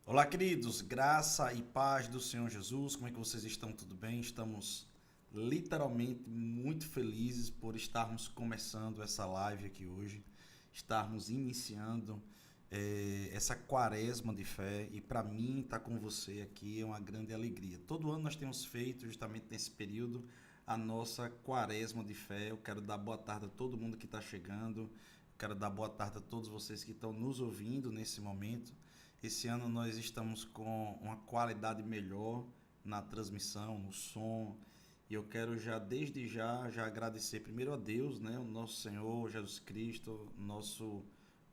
Olá, queridos, graça e paz do Senhor Jesus. Como é que vocês estão? Tudo bem? Estamos literalmente muito felizes por estarmos começando essa live aqui hoje, estarmos iniciando essa quaresma de fé, e para mim estar com você aqui é uma grande alegria. Todo ano nós temos feito justamente nesse período a nossa quaresma de fé. Eu quero dar boa tarde a todo mundo que está chegando, quero dar boa tarde a todos vocês que estão nos ouvindo nesse momento. Esse ano nós estamos com uma qualidade melhor na transmissão, no som, e eu quero já desde já agradecer primeiro a Deus, né, o nosso Senhor Jesus Cristo, nosso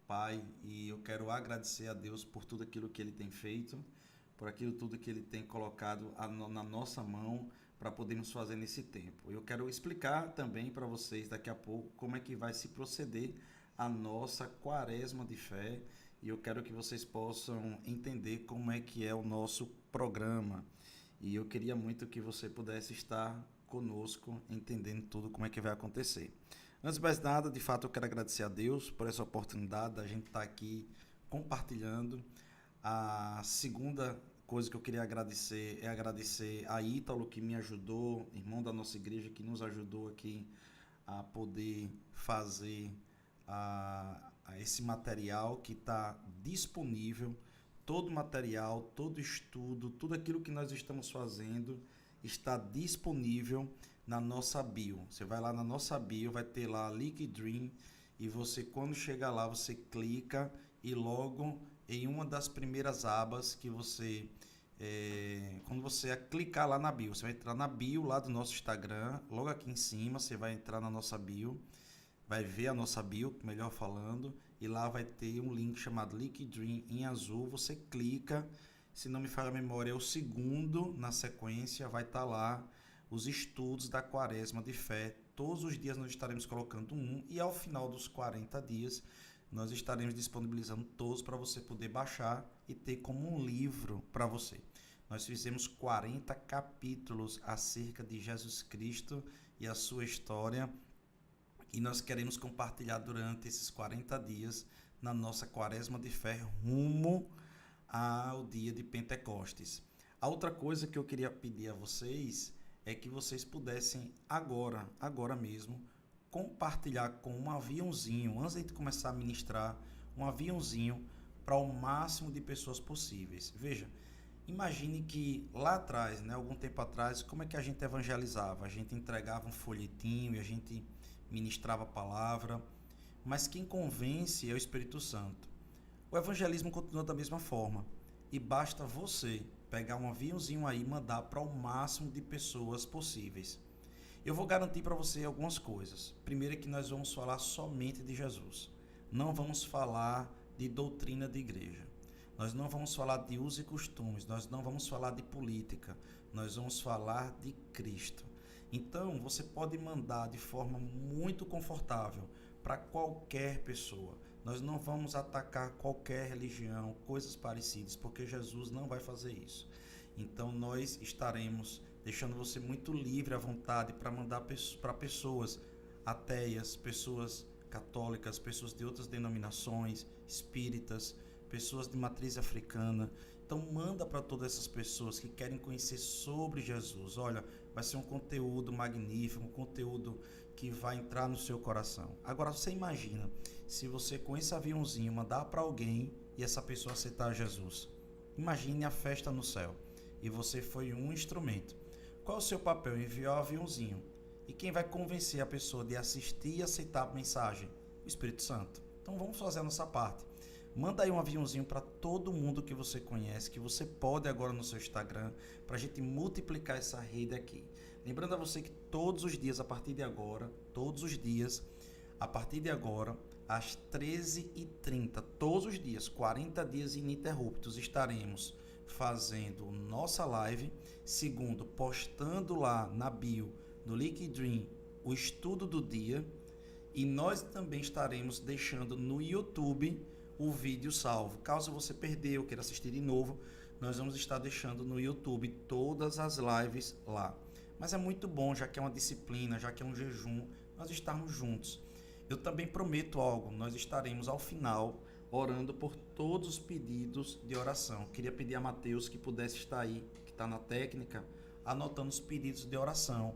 Pai, e eu quero agradecer a Deus por tudo aquilo que Ele tem feito, por aquilo tudo que Ele tem colocado na nossa mão para podermos fazer nesse tempo. Eu quero explicar também para vocês daqui a pouco como é que vai se proceder a nossa quaresma de fé, e eu quero que vocês possam entender como é que é o nosso programa. E eu queria muito que você pudesse estar conosco, entendendo tudo como é que vai acontecer. Antes de mais nada, de fato, eu quero agradecer a Deus por essa oportunidade da gente estar aqui compartilhando. A segunda coisa que eu queria agradecer é agradecer a Ítalo, que me ajudou, irmão da nossa igreja, que nos ajudou aqui a poder fazer a esse material que está disponível. Todo material, todo estudo, tudo aquilo que nós estamos fazendo está disponível na nossa bio. Você vai lá na nossa bio, vai ter lá Liquid Dream, e você, quando chegar lá, você clica e logo em uma das primeiras abas que você quando você clicar lá na bio, você vai entrar na bio lá do nosso Instagram, logo aqui em cima você vai entrar na nossa bio, vai ver a nossa bio, melhor falando, e lá vai ter um link chamado Liquid Dream em azul. Você clica, se não me falha a memória, é o segundo na sequência, vai estar lá os estudos da quaresma de fé. Todos os dias nós estaremos colocando um, e ao final dos 40 dias nós estaremos disponibilizando todos para você poder baixar e ter como um livro para você. Nós fizemos 40 capítulos acerca de Jesus Cristo e a sua história, e nós queremos compartilhar durante esses 40 dias na nossa quaresma de fé rumo ao dia de Pentecostes. A outra coisa que eu queria pedir a vocês é que vocês pudessem agora mesmo, compartilhar com um aviãozinho, antes de a gente começar a ministrar, um aviãozinho para o máximo de pessoas possíveis. Veja, imagine que lá atrás, né, algum tempo atrás, como é que a gente evangelizava? A gente entregava um folhetinho e a gente ministrava a palavra, mas quem convence é o Espírito Santo. O evangelismo continua da mesma forma, e basta você pegar um aviãozinho aí e mandar para o máximo de pessoas possíveis. Eu vou garantir para você algumas coisas. Primeiro é que nós vamos falar somente de Jesus. Não vamos falar de doutrina de igreja. Nós não vamos falar de usos e costumes. Nós não vamos falar de política. Nós vamos falar de Cristo. Então, você pode mandar de forma muito confortável para qualquer pessoa. Nós não vamos atacar qualquer religião, coisas parecidas, porque Jesus não vai fazer isso. Então, nós estaremos deixando você muito livre à vontade para mandar para pessoas ateias, pessoas católicas, pessoas de outras denominações, espíritas, pessoas de matriz africana. Então manda para todas essas pessoas que querem conhecer sobre Jesus. Olha, vai ser um conteúdo magnífico, um conteúdo que vai entrar no seu coração. Agora você imagina se você, com esse aviãozinho, mandar para alguém e essa pessoa aceitar Jesus. Imagine a festa no céu, e você foi um instrumento. Qual é o seu papel? Enviar o aviãozinho. E quem vai convencer a pessoa de assistir e aceitar a mensagem? O Espírito Santo. Então vamos fazer a nossa parte. Manda aí um aviãozinho para todo mundo que você conhece, que você pode agora no seu Instagram, para a gente multiplicar essa rede aqui. Lembrando a você que todos os dias, a partir de agora, às 13h30, todos os dias, 40 dias ininterruptos, estaremos fazendo nossa live. Segundo, postando lá na bio do Liquid Dream o estudo do dia, e nós também estaremos deixando no YouTube o vídeo salvo. Caso você perdeu, queira assistir de novo, nós vamos estar deixando no YouTube todas as lives lá. Mas é muito bom, já que é uma disciplina, já que é um jejum, nós estarmos juntos. Eu também prometo algo: nós estaremos ao final orando por todos os pedidos de oração. Queria pedir a Mateus que pudesse estar aí, que está na técnica, anotando os pedidos de oração.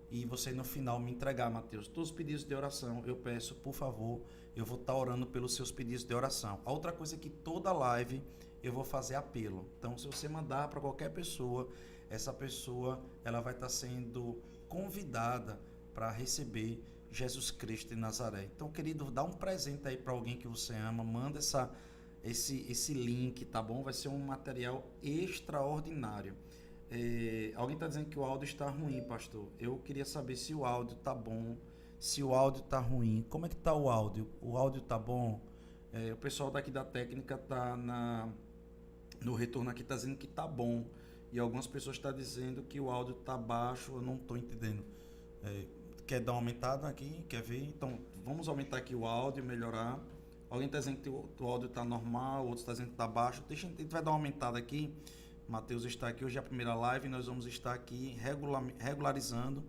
E você no final me entregar, Mateus, todos os pedidos de oração, eu peço, por favor, eu vou estar orando pelos seus pedidos de oração. A outra coisa é que toda live eu vou fazer apelo. Então, se você mandar para qualquer pessoa, essa pessoa ela vai estar sendo convidada para receber Jesus Cristo de Nazaré. Então, querido, dá um presente aí para alguém que você ama, manda esse link, tá bom? Vai ser um material extraordinário. Alguém está dizendo que o áudio está ruim, pastor. Eu queria saber se o áudio está bom, se o áudio está ruim. Como é que está o áudio? O áudio está bom? O pessoal daqui da técnica está no retorno aqui, está dizendo que está bom. E algumas pessoas estão dizendo que o áudio está baixo, eu não estou entendendo. Quer dar uma aumentada aqui? Quer ver? Então, vamos aumentar aqui o áudio, melhorar. Alguém está dizendo que o áudio está normal, outro está dizendo que está baixo. A gente vai dar uma aumentada aqui. Mateus está aqui, hoje é a primeira live, nós vamos estar aqui regularizando.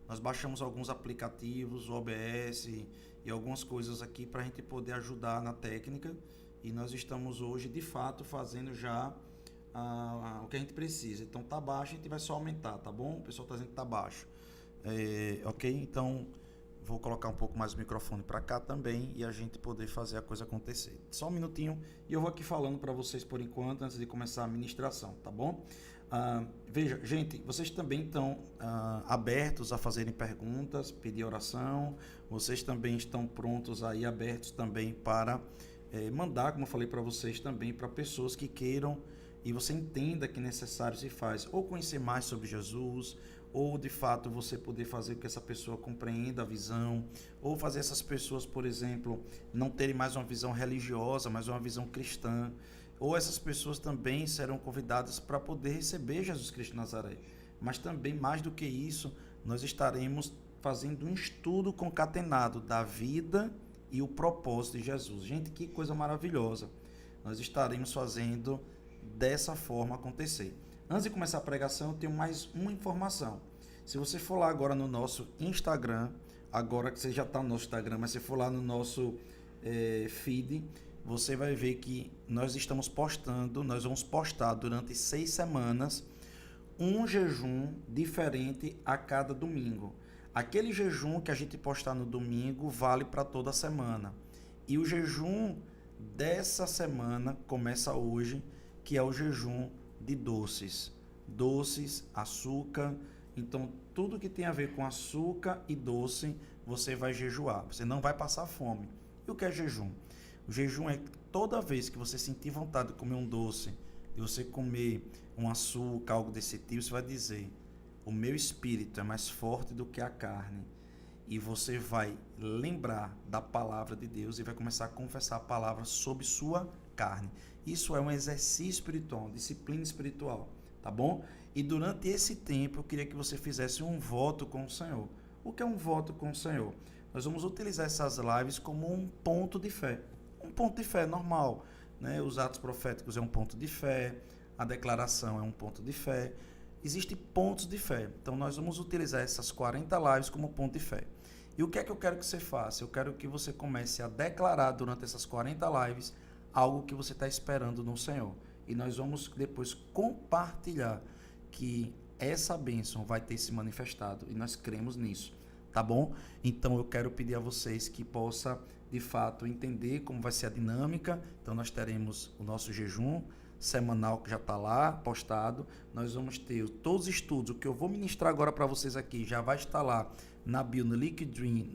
Nós baixamos alguns aplicativos, o OBS e algumas coisas aqui para a gente poder ajudar na técnica. E nós estamos hoje, de fato, fazendo já o que a gente precisa. Então tá baixo, a gente vai só aumentar, tá bom? O pessoal está dizendo que tá baixo. Ok? Então vou colocar um pouco mais o microfone para cá também e a gente poder fazer a coisa acontecer. Só um minutinho e eu vou aqui falando para vocês por enquanto, antes de começar a ministração, tá bom? Veja, gente, vocês também estão abertos a fazerem perguntas, pedir oração, vocês também estão prontos aí, abertos também para mandar, como eu falei para vocês também, para pessoas que queiram e você entenda que necessário se faz, ou conhecer mais sobre Jesus, ou de fato você poder fazer com que essa pessoa compreenda a visão, ou fazer essas pessoas, por exemplo, não terem mais uma visão religiosa, mas uma visão cristã, ou essas pessoas também serão convidadas para poder receber Jesus Cristo de Nazaré. Mas também, mais do que isso, nós estaremos fazendo um estudo concatenado da vida e o propósito de Jesus. Gente, que coisa maravilhosa. Nós estaremos fazendo dessa forma acontecer. Antes de começar a pregação, eu tenho mais uma informação. Se você for lá agora no nosso Instagram, agora que você já está no nosso Instagram, mas se for lá no nosso feed, você vai ver que nós estamos postando, nós vamos postar durante 6 semanas um jejum diferente a cada domingo. Aquele jejum que a gente postar no domingo vale para toda a semana. E o jejum dessa semana começa hoje, que é o jejum de doces, açúcar. Então, tudo que tem a ver com açúcar e doce, você vai jejuar. Você não vai passar fome. E o que é jejum? O jejum é toda vez que você sentir vontade de comer um doce, de você comer um açúcar, algo desse tipo, você vai dizer: o meu espírito é mais forte do que a carne. E você vai lembrar da palavra de Deus e vai começar a confessar a palavra sobre sua carne. Isso é um exercício espiritual, uma disciplina espiritual, tá bom? E durante esse tempo eu queria que você fizesse um voto com o Senhor. O que é um voto com o Senhor? Nós vamos utilizar essas lives como um ponto de fé. Um ponto de fé normal, né? Os atos proféticos é um ponto de fé, a declaração é um ponto de fé. Existem pontos de fé. Então nós vamos utilizar essas 40 lives como ponto de fé. E o que é que eu quero que você faça? Eu quero que você comece a declarar durante essas 40 lives algo que você está esperando no Senhor. E nós vamos depois compartilhar que essa bênção vai ter se manifestado. E nós cremos nisso, tá bom? Então eu quero pedir a vocês que possam, de fato, entender como vai ser a dinâmica. Então nós teremos o nosso jejum semanal que já está lá postado. Nós vamos ter todos os estudos. O que eu vou ministrar agora para vocês aqui já vai estar lá na bio, no Liquid Dream,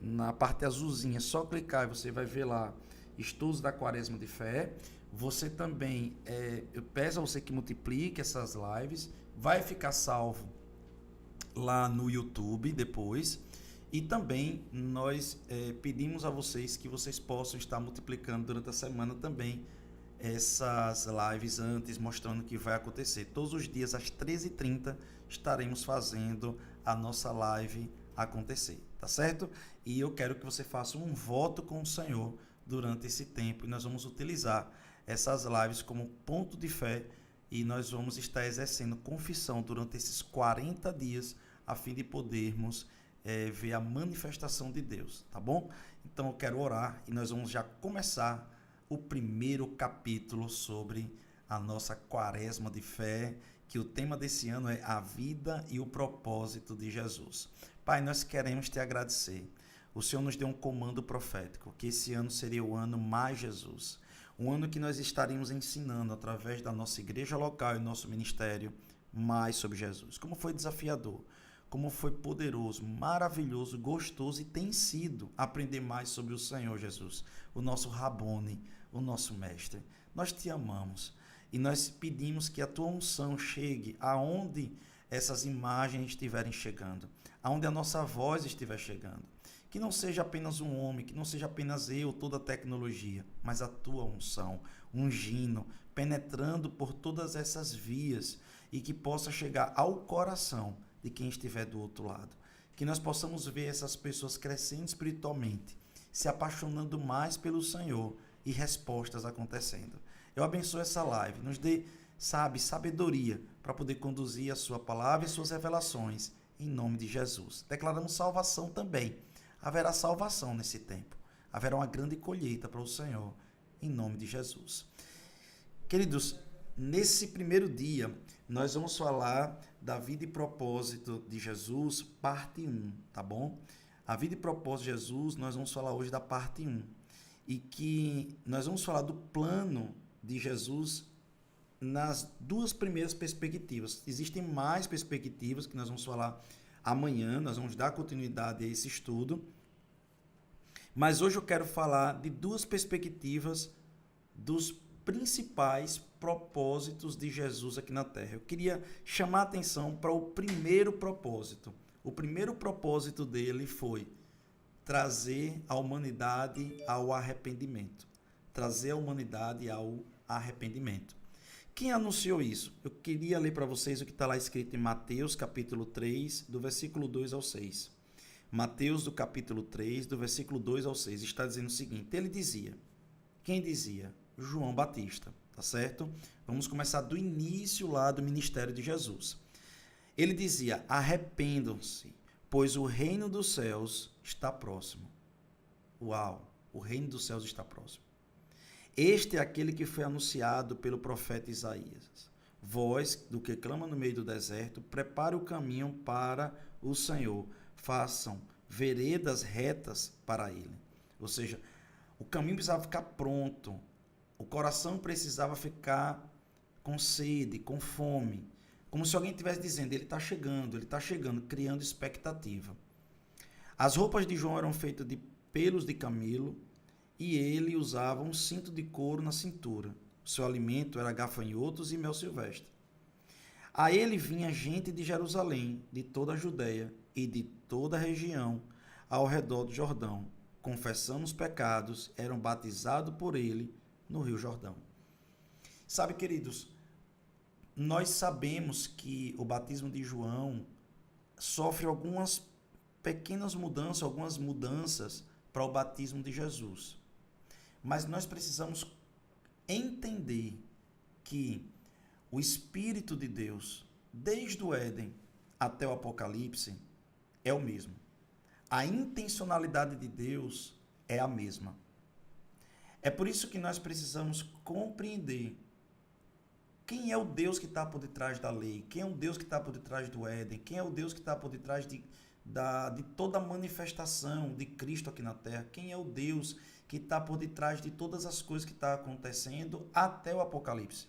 na parte azulzinha. É só clicar e você vai ver lá estudos da Quaresma de Fé. Você também, eu peço a você que multiplique essas lives. Vai ficar salvo lá no YouTube depois. E também nós pedimos a vocês que vocês possam estar multiplicando durante a semana também essas lives antes, mostrando o que vai acontecer. Todos os dias às 13h30 estaremos fazendo a nossa live acontecer, tá certo? E eu quero que você faça um voto com o Senhor durante esse tempo, e nós vamos utilizar essas lives como ponto de fé, e nós vamos estar exercendo confissão durante esses 40 dias, a fim de podermos ver a manifestação de Deus, tá bom? Então eu quero orar e nós vamos já começar o primeiro capítulo sobre a nossa quaresma de fé, que o tema desse ano é a vida e o propósito de Jesus. Pai, nós queremos te agradecer. O Senhor nos deu um comando profético, que esse ano seria o ano mais Jesus. Um ano que nós estaríamos ensinando através da nossa igreja local e nosso ministério mais sobre Jesus. Como foi desafiador, como foi poderoso, maravilhoso, gostoso e tem sido aprender mais sobre o Senhor Jesus, o nosso Rabone, o nosso mestre. Nós te amamos e nós pedimos que a tua unção chegue aonde essas imagens estiverem chegando, aonde a nossa voz estiver chegando. Que não seja apenas um homem, que não seja apenas eu, toda a tecnologia, mas a tua unção, ungindo, penetrando por todas essas vias e que possa chegar ao coração de quem estiver do outro lado. Que nós possamos ver essas pessoas crescendo espiritualmente, se apaixonando mais pelo Senhor e respostas acontecendo. Eu abençoo essa live, nos dê, sabedoria para poder conduzir a sua palavra e suas revelações, em nome de Jesus. Declaramos salvação também. Haverá salvação nesse tempo. Haverá uma grande colheita para o Senhor, em nome de Jesus. Queridos, nesse primeiro dia, nós vamos falar da vida e propósito de Jesus, parte 1, tá bom? A vida e propósito de Jesus, nós vamos falar hoje da parte 1. E que nós vamos falar do plano de Jesus nas duas primeiras perspectivas. Existem mais perspectivas que nós vamos falar amanhã, nós vamos dar continuidade a esse estudo. Mas hoje eu quero falar de duas perspectivas dos principais propósitos de Jesus aqui na Terra. Eu queria chamar a atenção para o primeiro propósito. O primeiro propósito dele foi trazer a humanidade ao arrependimento. Trazer a humanidade ao arrependimento. Quem anunciou isso? Eu queria ler para vocês o que está lá escrito em Mateus, capítulo 3, do versículo 2 ao 6. Mateus, do capítulo 3, do versículo 2 ao 6, está dizendo o seguinte: ele dizia, quem dizia? João Batista, tá certo? Vamos começar do início lá do ministério de Jesus. Ele dizia, arrependam-se, pois o reino dos céus está próximo. Uau, o reino dos céus está próximo. Este é aquele que foi anunciado pelo profeta Isaías. Voz do que clama no meio do deserto, prepare o caminho para o Senhor. Façam veredas retas para ele. Ou seja, o caminho precisava ficar pronto. O coração precisava ficar com sede, com fome. Como se alguém estivesse dizendo, ele está chegando, criando expectativa. As roupas de João eram feitas de pelos de camelo, e ele usava um cinto de couro na cintura. O seu alimento era gafanhotos e mel silvestre. A ele vinha gente de Jerusalém, de toda a Judéia e de toda a região ao redor do Jordão, confessando os pecados, eram batizados por ele no Rio Jordão. Sabe, queridos, nós sabemos que o batismo de João sofre algumas pequenas mudanças, algumas mudanças para o batismo de Jesus. Mas nós precisamos entender que o Espírito de Deus, desde o Éden até o Apocalipse, é o mesmo. A intencionalidade de Deus é a mesma. É por isso que nós precisamos compreender quem é o Deus que está por detrás da lei, quem é o Deus que está por detrás do Éden, quem é o Deus que está por detrás de toda a manifestação de Cristo aqui na Terra, quem é o Deus que está por detrás de todas as coisas que estão acontecendo até o Apocalipse.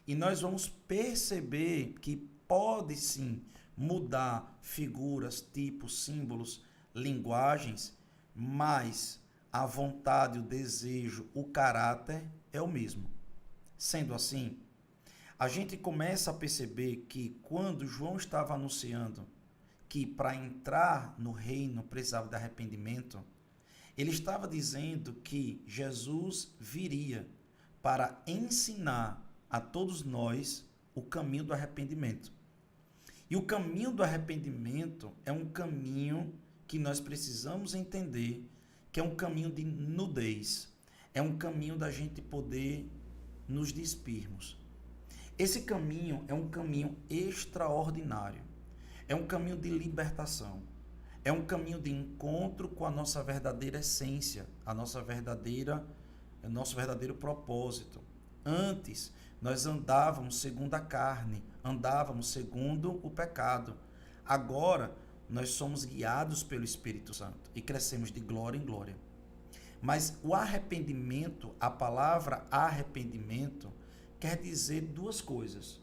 E nós vamos perceber que pode sim mudar figuras, tipos, símbolos, linguagens, mas a vontade, o desejo, o caráter é o mesmo. Sendo assim, a gente começa a perceber que quando João estava anunciando que para entrar no reino precisava de arrependimento, ele estava dizendo que Jesus viria para ensinar a todos nós o caminho do arrependimento. E o caminho do arrependimento é um caminho que nós precisamos entender que é um caminho de nudez. É um caminho da gente poder nos despirmos. Esse caminho é um caminho extraordinário. É um caminho de libertação. É um caminho de encontro com a nossa verdadeira essência, o nosso verdadeiro propósito. Antes, nós andávamos segundo a carne, andávamos segundo o pecado. Agora, nós somos guiados pelo Espírito Santo e crescemos de glória em glória. Mas o arrependimento, a palavra arrependimento, quer dizer duas coisas.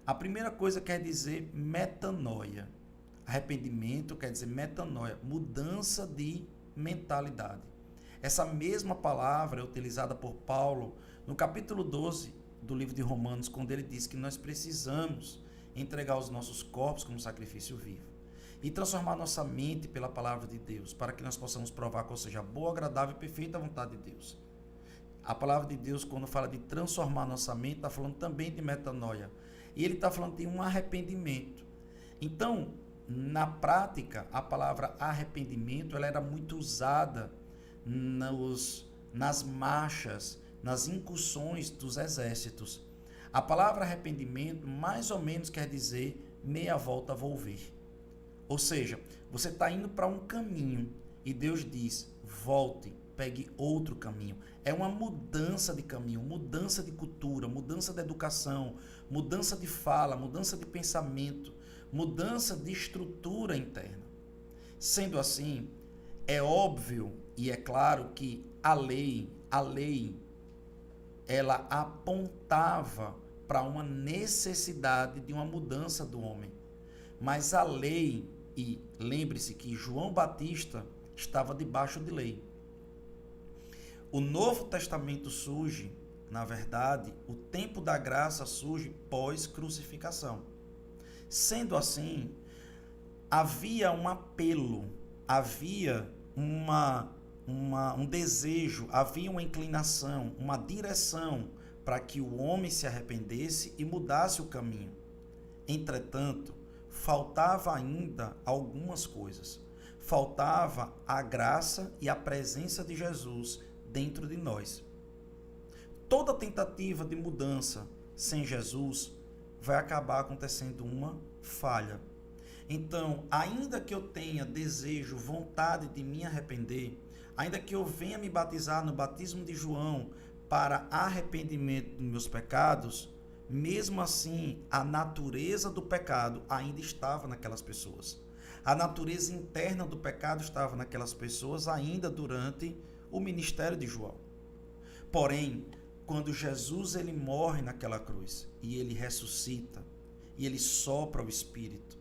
A primeira coisa quer dizer metanoia. Arrependimento quer dizer metanoia, mudança de mentalidade. Essa mesma palavra é utilizada por Paulo no capítulo 12 do livro de Romanos, quando ele diz que nós precisamos entregar os nossos corpos como sacrifício vivo e transformar nossa mente pela palavra de Deus, para que nós possamos provar qual seja a boa, agradável e perfeita vontade de Deus. A palavra de Deus, quando fala de transformar nossa mente, está falando também de metanoia. E ele está falando de um arrependimento. Então, na prática, a palavra arrependimento ela era muito usada nas marchas, nas incursões dos exércitos. A palavra arrependimento mais ou menos quer dizer meia volta vou ver. Ou seja, você está indo para um caminho e Deus diz, volte, pegue outro caminho. É uma mudança de caminho, mudança de cultura, mudança de educação, mudança de fala, mudança de pensamento, mudança de estrutura interna. Sendo assim, é óbvio e é claro que a lei, ela apontava para uma necessidade de uma mudança do homem. Mas a lei, e lembre-se que João Batista estava debaixo de lei. O Novo Testamento surge, na verdade, o tempo da graça surge pós-crucificação. Sendo assim, havia um apelo, havia um desejo, havia uma inclinação, uma direção para que o homem se arrependesse e mudasse o caminho. Entretanto, faltava ainda algumas coisas. Faltava a graça e a presença de Jesus dentro de nós. Toda tentativa de mudança sem Jesus vai acabar acontecendo uma falha. Então, ainda que eu tenha desejo, vontade de me arrepender, ainda que eu venha me batizar no batismo de João para arrependimento dos meus pecados, mesmo assim, a natureza do pecado ainda estava naquelas pessoas. A natureza interna do pecado estava naquelas pessoas ainda durante o ministério de João. Porém, quando Jesus ele morre naquela cruz e ele ressuscita e ele sopra o Espírito,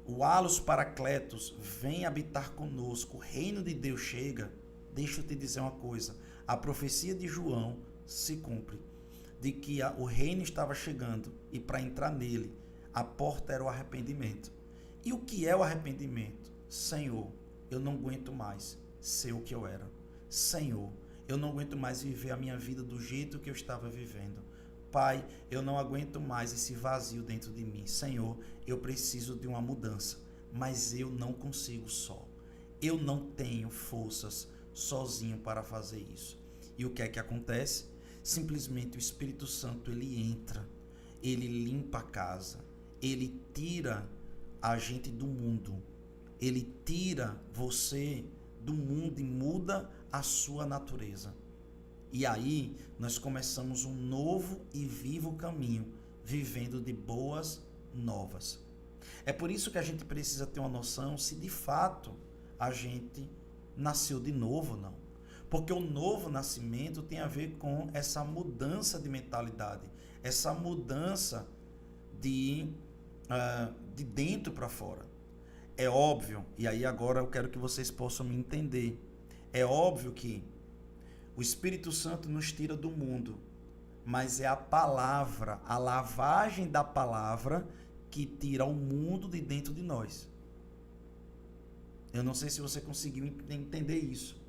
o Allos Paracletos vem habitar conosco, o reino de Deus chega. Deixa eu te dizer uma coisa, a profecia de João se cumpre, de que o reino estava chegando e para entrar nele, a porta era o arrependimento. E o que é o arrependimento? Senhor, eu não aguento mais ser o que eu era. Senhor, eu não aguento mais viver a minha vida do jeito que eu estava vivendo. Pai, eu não aguento mais esse vazio dentro de mim. Senhor, eu preciso de uma mudança, mas eu não consigo só. Eu não tenho forças sozinho para fazer isso. E o que é que acontece? Simplesmente o Espírito Santo, ele entra, ele limpa a casa, ele tira a gente do mundo, ele tira você do mundo e muda a sua natureza. E aí nós começamos um novo e vivo caminho, vivendo de boas novas. É por isso que a gente precisa ter uma noção se de fato a gente nasceu de novo ou não. Porque o novo nascimento tem a ver com essa mudança de mentalidade, essa mudança de dentro para fora. É óbvio, e aí agora eu quero que vocês possam me entender, é óbvio que o Espírito Santo nos tira do mundo, mas é a palavra, a lavagem da palavra que tira o mundo de dentro de nós. Eu não sei se você conseguiu entender isso,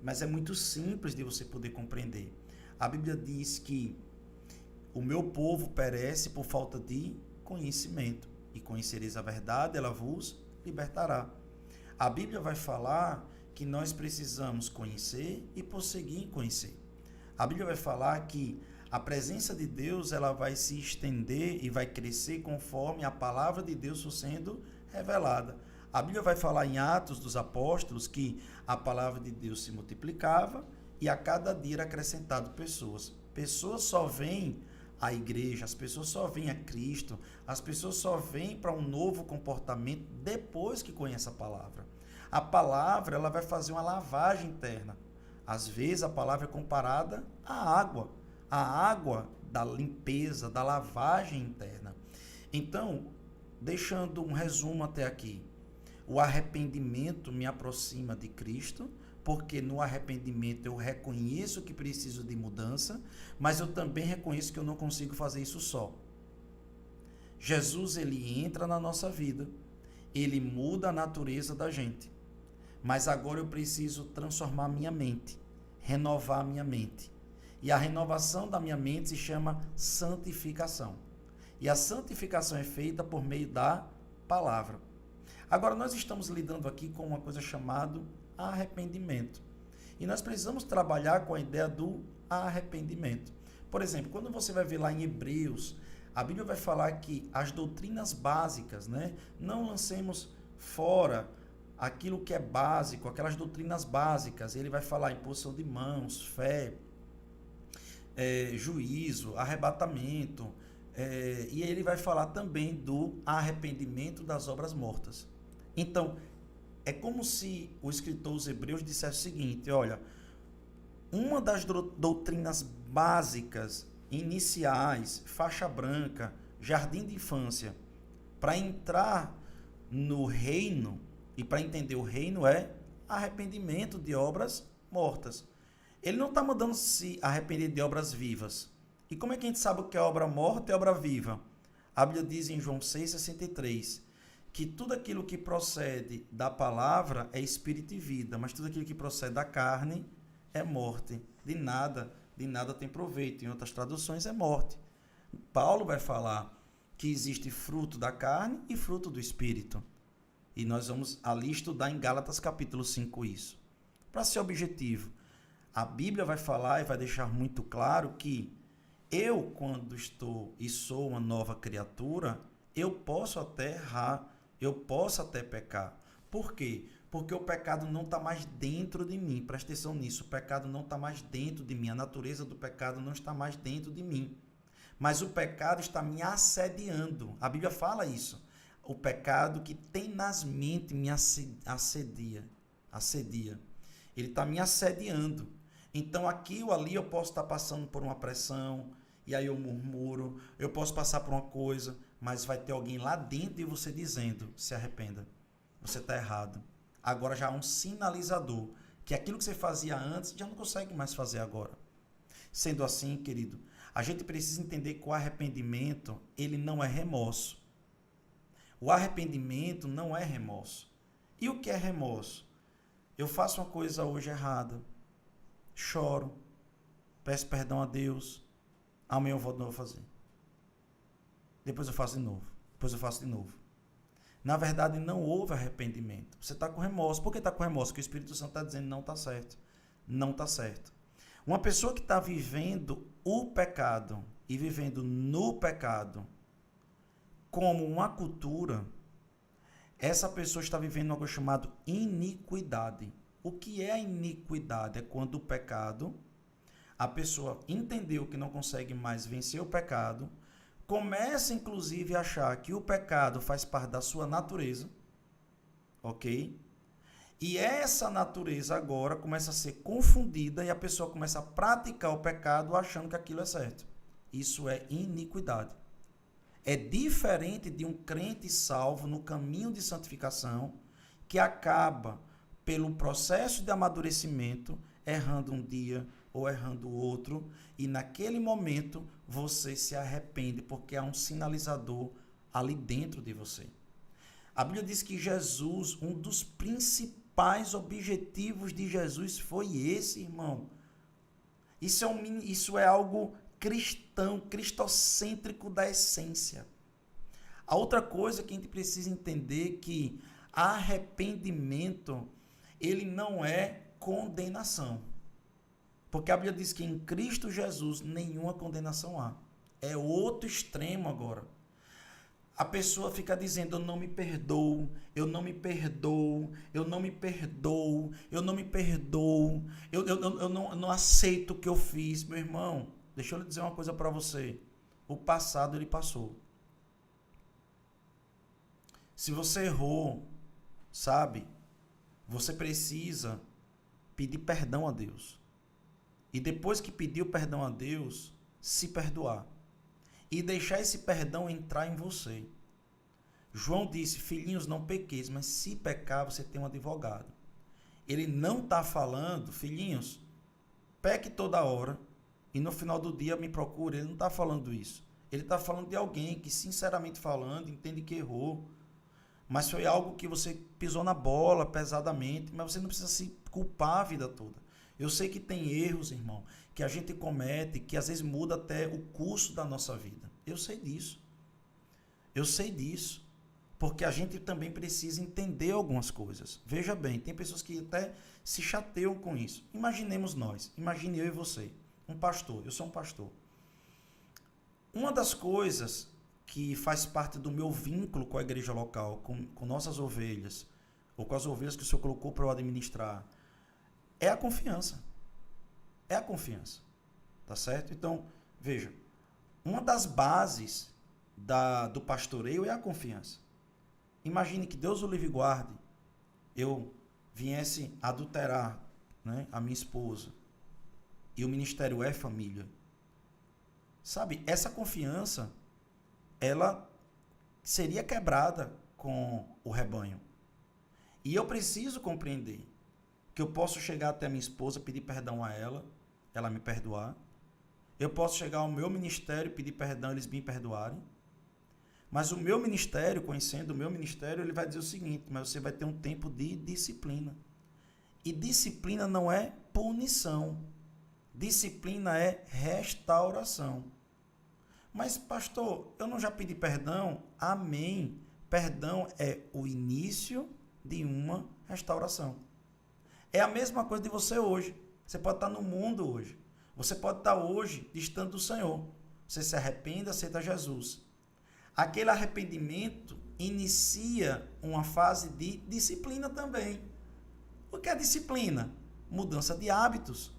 mas é muito simples de você poder compreender. A Bíblia diz que o meu povo perece por falta de conhecimento, e conhecereis a verdade, ela vos libertará. A Bíblia vai falar que nós precisamos conhecer e prosseguir em conhecer. A Bíblia vai falar que a presença de Deus ela vai se estender e vai crescer conforme a palavra de Deus for sendo revelada. A Bíblia vai falar em Atos dos Apóstolos que a palavra de Deus se multiplicava e a cada dia era acrescentado pessoas. Pessoas só vêm à igreja, as pessoas só vêm a Cristo, as pessoas só vêm para um novo comportamento depois que conhecem a palavra. A palavra, ela vai fazer uma lavagem interna. Às vezes a palavra é comparada à água. A água da limpeza, da lavagem interna. Então, deixando um resumo até aqui, o arrependimento me aproxima de Cristo, porque no arrependimento eu reconheço que preciso de mudança, mas eu também reconheço que eu não consigo fazer isso só. Jesus, ele entra na nossa vida, ele muda a natureza da gente, mas agora eu preciso transformar minha mente, renovar minha mente. E a renovação da minha mente se chama santificação. E a santificação é feita por meio da palavra. Agora, nós estamos lidando aqui com uma coisa chamada arrependimento. E nós precisamos trabalhar com a ideia do arrependimento. Por exemplo, quando você vai ver lá em Hebreus, a Bíblia vai falar que as doutrinas básicas, né? Não lancemos fora aquilo que é básico, aquelas doutrinas básicas. Ele vai falar imposição de mãos, fé, juízo, arrebatamento, e ele vai falar também do arrependimento das obras mortas. Então, é como se o escritor aos Hebreus dissesse o seguinte: olha, uma das doutrinas básicas, iniciais, faixa branca, jardim de infância, para entrar no reino e para entender o reino é arrependimento de obras mortas. Ele não está mandando se arrepender de obras vivas. E como é que a gente sabe o que é obra morta e obra viva? A Bíblia diz em João 6,63 que tudo aquilo que procede da palavra é espírito e vida, mas tudo aquilo que procede da carne é morte. De nada tem proveito. Em outras traduções é morte. Paulo vai falar que existe fruto da carne e fruto do espírito. E nós vamos ali estudar em Gálatas capítulo 5 isso. Para ser objetivo, a Bíblia vai falar e vai deixar muito claro que eu, quando estou e sou uma nova criatura, eu posso até errar, eu posso até pecar. Por quê? Porque o pecado não está mais dentro de mim. Presta atenção nisso, o pecado não está mais dentro de mim, a natureza do pecado não está mais dentro de mim. Mas o pecado está me assediando. A Bíblia fala isso. O pecado que tenazmente me assedia. Ele está me assediando. Então, aqui ou ali eu posso estar passando por uma pressão, e aí eu murmuro, eu posso passar por uma coisa, mas vai ter alguém lá dentro de você dizendo: se arrependa, você está errado. Agora já há um sinalizador, que aquilo que você fazia antes, já não consegue mais fazer agora. Sendo assim, querido, a gente precisa entender que o arrependimento, ele não é remorso. O arrependimento não é remorso. E o que é remorso? Eu faço uma coisa hoje errada, choro, peço perdão a Deus, amanhã eu volto de novo a fazer. Depois eu faço de novo, depois eu faço de novo. Na verdade, não houve arrependimento. Você está com remorso. Por que está com remorso? Porque o Espírito Santo está dizendo: não está certo. Não está certo. Uma pessoa que está vivendo o pecado e vivendo no pecado como uma cultura, essa pessoa está vivendo algo chamado iniquidade. O que é a iniquidade? É quando o pecado, a pessoa entendeu que não consegue mais vencer o pecado, começa inclusive a achar que o pecado faz parte da sua natureza, ok? E essa natureza agora começa a ser confundida e a pessoa começa a praticar o pecado achando que aquilo é certo. Isso é iniquidade. É diferente de um crente salvo no caminho de santificação que acaba, pelo processo de amadurecimento, errando um dia ou errando o outro, e naquele momento você se arrepende, porque há um sinalizador ali dentro de você. A Bíblia diz que Jesus, um dos principais objetivos de Jesus foi esse, irmão. Isso é algo cristão, cristocêntrico da essência. A outra coisa que a gente precisa entender é que arrependimento, ele não é condenação. Porque a Bíblia diz que em Cristo Jesus nenhuma condenação há. É outro extremo agora. A pessoa fica dizendo, eu não me perdoo, eu não me perdoo, eu não me perdoo, eu não me perdoo, eu não aceito o que eu fiz. Meu irmão, deixa eu lhe dizer uma coisa para você. O passado, ele passou. Se você errou, sabe, você precisa pedir perdão a Deus. E depois que pedir o perdão a Deus, se perdoar. E deixar esse perdão entrar em você. João disse, filhinhos, não pequeis, mas se pecar, você tem um advogado. Ele não está falando, filhinhos, peque toda hora e no final do dia me procure. Ele não está falando isso. Ele está falando de alguém que, sinceramente falando, entende que errou. Mas foi algo que você pisou na bola pesadamente, mas você não precisa se culpar a vida toda. Eu sei que tem erros, irmão, que a gente comete, que às vezes muda até o curso da nossa vida. Eu sei disso. Eu sei disso. Porque a gente também precisa entender algumas coisas. Veja bem, tem pessoas que até se chateiam com isso. Imaginemos nós, imagine eu e você, um pastor, eu sou um pastor. Uma das coisas que faz parte do meu vínculo com a igreja local, com nossas ovelhas, ou com as ovelhas que o Senhor colocou para eu administrar, é a confiança. É a confiança. Tá certo? Então, veja, uma das bases do pastoreio é a confiança. Imagine que Deus o livre e guarde, eu viesse adulterar, né, a minha esposa, e o ministério é família. Sabe, essa confiança, ela seria quebrada com o rebanho. E eu preciso compreender que eu posso chegar até a minha esposa, pedir perdão a ela me perdoar. Eu posso chegar ao meu ministério, pedir perdão, eles me perdoarem. Mas o meu ministério, conhecendo o meu ministério, ele vai dizer o seguinte, mas você vai ter um tempo de disciplina. E disciplina não é punição. Disciplina é restauração. Mas, pastor, eu não já pedi perdão? Amém. Perdão é o início de uma restauração. É a mesma coisa de você hoje. Você pode estar no mundo hoje. Você pode estar hoje distante do Senhor. Você se arrepende, aceita Jesus. Aquele arrependimento inicia uma fase de disciplina também. O que é disciplina? Mudança de hábitos,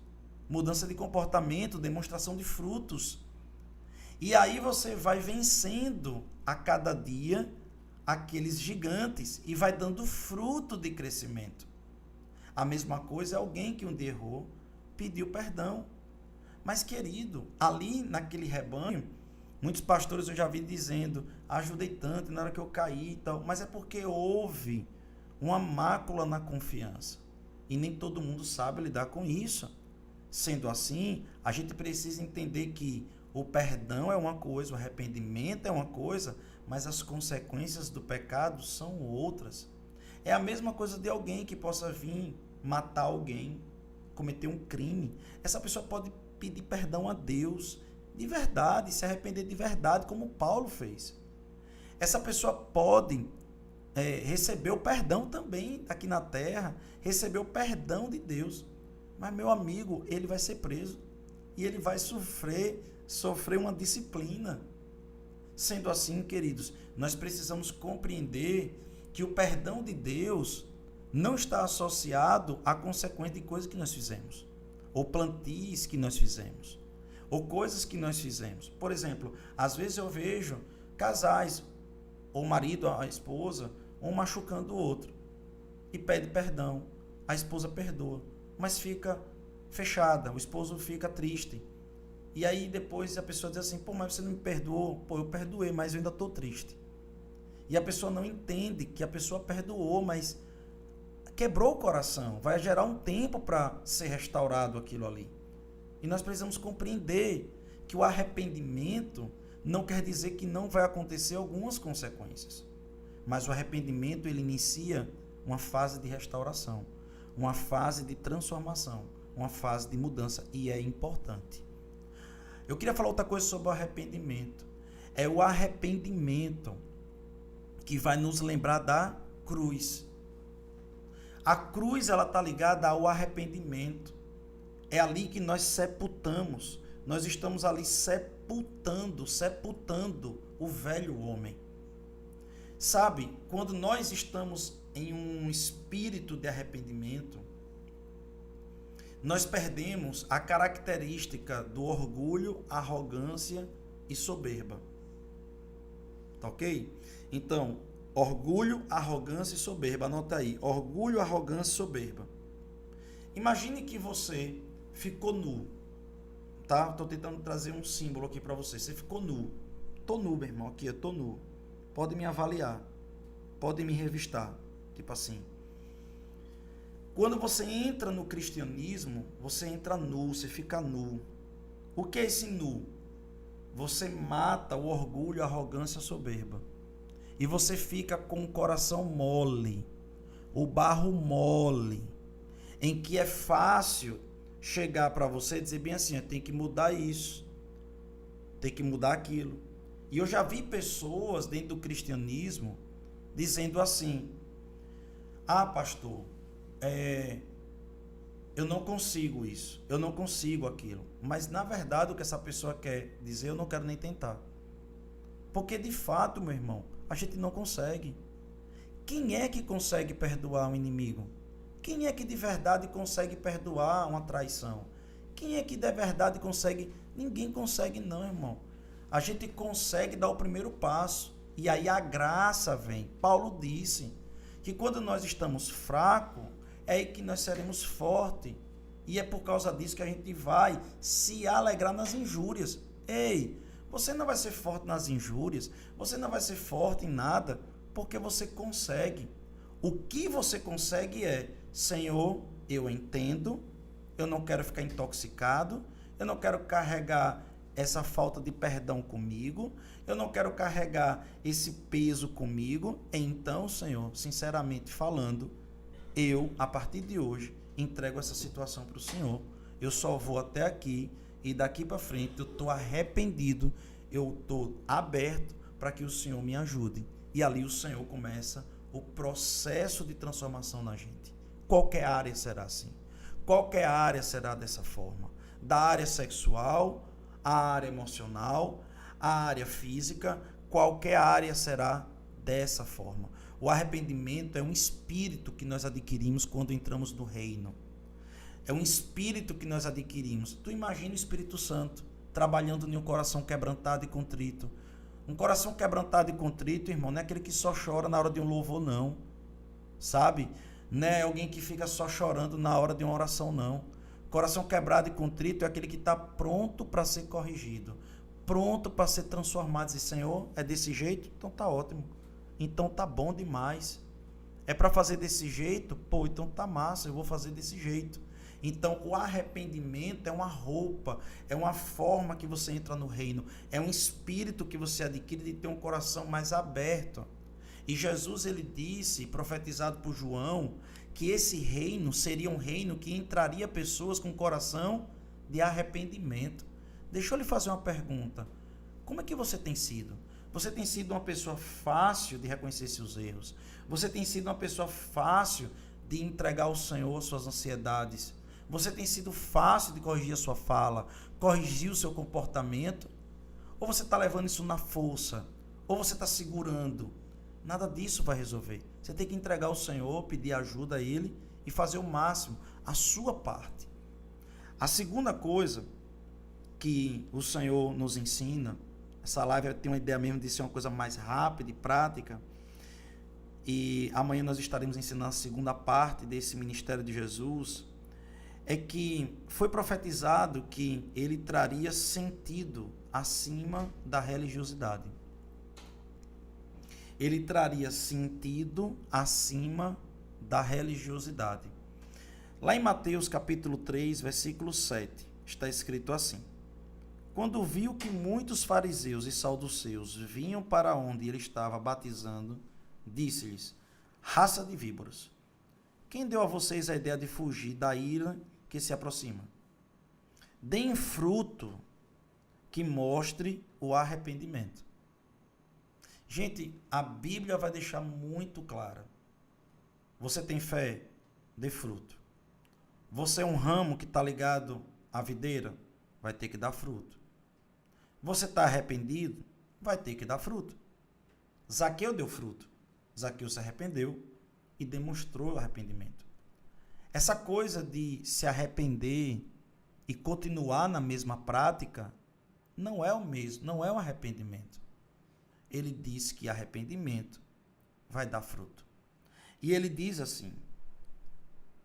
mudança de comportamento, demonstração de frutos. E aí você vai vencendo a cada dia aqueles gigantes e vai dando fruto de crescimento. A mesma coisa é alguém que um dia errou, pediu perdão. Mas, querido, ali naquele rebanho, muitos pastores eu já vi dizendo, ajudei tanto na hora que eu caí e tal, mas é porque houve uma mácula na confiança. E nem todo mundo sabe lidar com isso. Sendo assim, a gente precisa entender que o perdão é uma coisa, o arrependimento é uma coisa, mas as consequências do pecado são outras. É a mesma coisa de alguém que possa vir matar alguém, cometer um crime. Essa pessoa pode pedir perdão a Deus, de verdade, se arrepender de verdade, como Paulo fez. Essa pessoa pode receber o perdão também aqui na terra, receber o perdão de Deus. Mas, meu amigo, ele vai ser preso e ele vai sofrer uma disciplina. Sendo assim, queridos, nós precisamos compreender que o perdão de Deus não está associado à consequência de coisas que nós fizemos, ou plantios que nós fizemos, ou coisas que nós fizemos. Por exemplo, às vezes eu vejo casais, ou o marido, a esposa, um machucando o outro, e pede perdão, a esposa perdoa, mas fica fechada, o esposo fica triste. E aí depois a pessoa diz assim, pô, mas você não me perdoou? Pô, eu perdoei, mas eu ainda estou triste. E a pessoa não entende que a pessoa perdoou, mas quebrou o coração, vai gerar um tempo para ser restaurado aquilo ali. E nós precisamos compreender que o arrependimento não quer dizer que não vai acontecer algumas consequências. Mas o arrependimento, ele inicia uma fase de restauração, uma fase de transformação, uma fase de mudança, e é importante. Eu queria falar outra coisa sobre o arrependimento. É o arrependimento que vai nos lembrar da cruz. A cruz, ela está ligada ao arrependimento. É ali que nós sepultamos. Nós estamos ali sepultando o velho homem. Sabe, quando nós estamos em um espírito de arrependimento, nós perdemos a característica do orgulho, arrogância e soberba. Tá ok? Então, orgulho, arrogância e soberba. Anota aí. Orgulho, arrogância e soberba. Imagine que você ficou nu. Tá? Tô tentando trazer um símbolo aqui para você. Você ficou nu. Tô nu, meu irmão. Aqui, eu tô nu. Pode me avaliar. Pode me revistar. Tipo assim. Quando você entra no cristianismo, você entra nu, você fica nu. O que é esse nu? Você mata o orgulho, a arrogância, a soberba. E você fica com o coração mole, o barro mole, em que é fácil chegar para você e dizer bem assim, tem que mudar isso, tem que mudar aquilo. E eu já vi pessoas dentro do cristianismo dizendo assim, pastor, eu não consigo isso, eu não consigo aquilo. Mas na verdade o que essa pessoa quer dizer, eu não quero nem tentar. Porque de fato, meu irmão, a gente não consegue. Quem é que consegue perdoar um inimigo? Quem é que de verdade consegue perdoar uma traição? Quem é que de verdade consegue? Ninguém consegue não, irmão. A gente consegue dar o primeiro passo. E aí a graça vem. Paulo disse que quando nós estamos fracos, é aí que nós seremos fortes. E é por causa disso que a gente vai se alegrar nas injúrias. Ei, você não vai ser forte nas injúrias, você não vai ser forte em nada, porque você consegue. O que você consegue é, Senhor, eu entendo, eu não quero ficar intoxicado, eu não quero carregar essa falta de perdão comigo, eu não quero carregar esse peso comigo. Então, Senhor, sinceramente falando, eu, a partir de hoje, entrego essa situação para o Senhor. Eu só vou até aqui e daqui para frente eu estou arrependido, eu estou aberto para que o Senhor me ajude. E ali o Senhor começa o processo de transformação na gente. Qualquer área será assim. Qualquer área será dessa forma. Da área sexual, a área emocional, a área física, qualquer área será dessa forma. O arrependimento é um espírito que nós adquirimos quando entramos no reino. É um espírito que nós adquirimos. Tu imagina o Espírito Santo trabalhando em um coração quebrantado e contrito. Um coração quebrantado e contrito, irmão, não é aquele que só chora na hora de um louvor, não. Sabe? Não é alguém que fica só chorando na hora de uma oração, não. Coração quebrado e contrito é aquele que está pronto para ser corrigido, pronto para ser transformado. Diz, Senhor, é desse jeito? Então tá ótimo. Então tá bom demais. É para fazer desse jeito? Pô, então tá massa, eu vou fazer desse jeito. Então o arrependimento é uma roupa, é uma forma que você entra no reino, é um espírito que você adquire de ter um coração mais aberto. E Jesus, ele disse, profetizado por João, que esse reino seria um reino que entraria pessoas com coração de arrependimento. Deixa eu lhe fazer uma pergunta. Como é que você tem sido? Você tem sido uma pessoa fácil de reconhecer seus erros? Você tem sido uma pessoa fácil de entregar ao Senhor suas ansiedades? Você tem sido fácil de corrigir a sua fala, corrigir o seu comportamento? Ou você está levando isso na força? Ou você está segurando? Nada disso vai resolver. Você tem que entregar ao Senhor, pedir ajuda a Ele e fazer o máximo, a sua parte. A segunda coisa que o Senhor nos ensina, essa live tem uma ideia mesmo de ser uma coisa mais rápida e prática, e amanhã nós estaremos ensinando a segunda parte desse ministério de Jesus, é que foi profetizado que ele traria sentido acima da religiosidade. Ele traria sentido acima da religiosidade. Lá em Mateus capítulo 3, versículo 7, está escrito assim: quando viu que muitos fariseus e saduceus vinham para onde ele estava batizando, disse-lhes: raça de víboras, quem deu a vocês a ideia de fugir da ira que se aproxima? Deem fruto que mostre o arrependimento. Gente, a Bíblia vai deixar muito clara. Você tem fé? Dê fruto. Você é um ramo que está ligado à videira? Vai ter que dar fruto. Você está arrependido? Vai ter que dar fruto. Zaqueu deu fruto. Zaqueu se arrependeu e demonstrou arrependimento. Essa coisa de se arrepender e continuar na mesma prática não é o mesmo, não é um arrependimento. Ele diz que arrependimento vai dar fruto. E ele diz assim: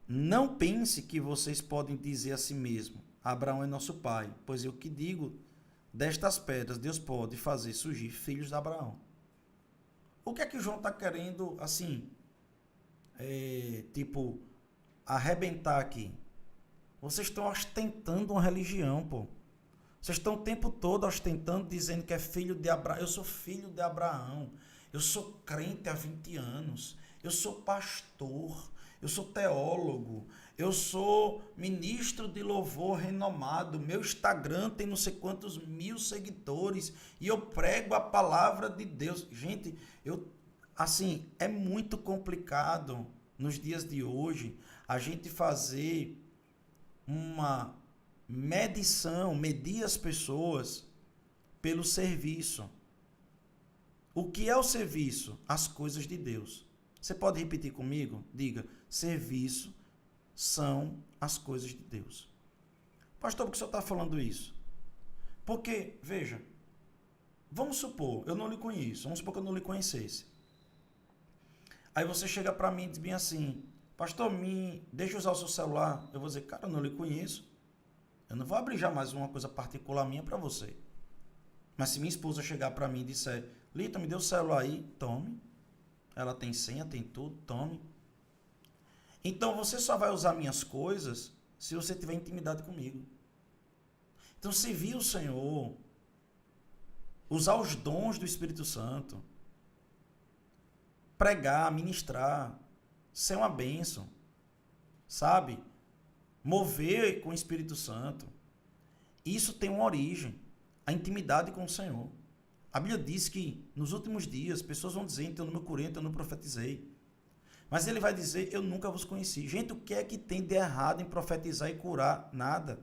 não pense que vocês podem dizer a si mesmo: Abraão é nosso pai, pois eu que digo, destas pedras Deus pode fazer surgir filhos de Abraão. O que é que João está querendo, assim, arrebentar aqui? Vocês estão ostentando uma religião, pô. Vocês estão o tempo todo ostentando, dizendo que é filho de Abraão. Eu sou filho de Abraão. Eu sou crente há 20 anos. Eu sou pastor. Eu sou teólogo. Eu sou ministro de louvor renomado. Meu Instagram tem não sei quantos mil seguidores. E eu prego a palavra de Deus. Gente, é muito complicado nos dias de hoje a gente fazer uma medir as pessoas pelo serviço. O que é o serviço? As coisas de Deus. Você pode repetir comigo? Diga: serviço são as coisas de Deus. Pastor, por que o senhor está falando isso? Porque, veja, vamos supor, eu não lhe conheço, vamos supor que eu não lhe conhecesse. Aí você chega para mim e diz bem assim: pastor, deixa eu usar o seu celular. Eu vou dizer: cara, eu não lhe conheço. Eu não vou abrir já mais uma coisa particular minha para você. Mas se minha esposa chegar para mim e disser: Lita, me dê o celular aí, tome. Ela tem senha, tem tudo, tome. Então você só vai usar minhas coisas se você tiver intimidade comigo. Então servir o Senhor, usar os dons do Espírito Santo, pregar, ministrar, ser uma bênção, sabe? Mover com o Espírito Santo. Isso tem uma origem, a intimidade com o Senhor. A Bíblia diz que nos últimos dias pessoas vão dizer: em teu nome eu curei, em teu nome eu profetizei. Mas ele vai dizer: eu nunca vos conheci. Gente, o que é que tem de errado em profetizar e curar? Nada.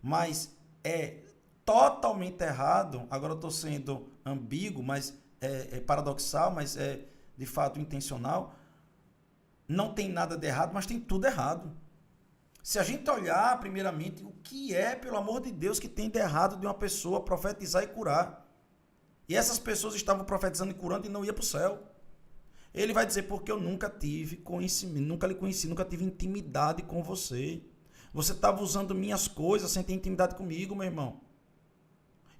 Mas é totalmente errado, agora eu estou sendo ambíguo, mas é paradoxal, mas é de fato intencional. Não tem nada de errado, mas tem tudo errado. Se a gente olhar, primeiramente, o que é, pelo amor de Deus, que tem de errado de uma pessoa profetizar e curar? E essas pessoas estavam profetizando e curando e não iam para o céu. Ele vai dizer: porque eu nunca tive conhecimento, nunca lhe conheci, nunca tive intimidade com você. Você estava usando minhas coisas sem ter intimidade comigo, meu irmão.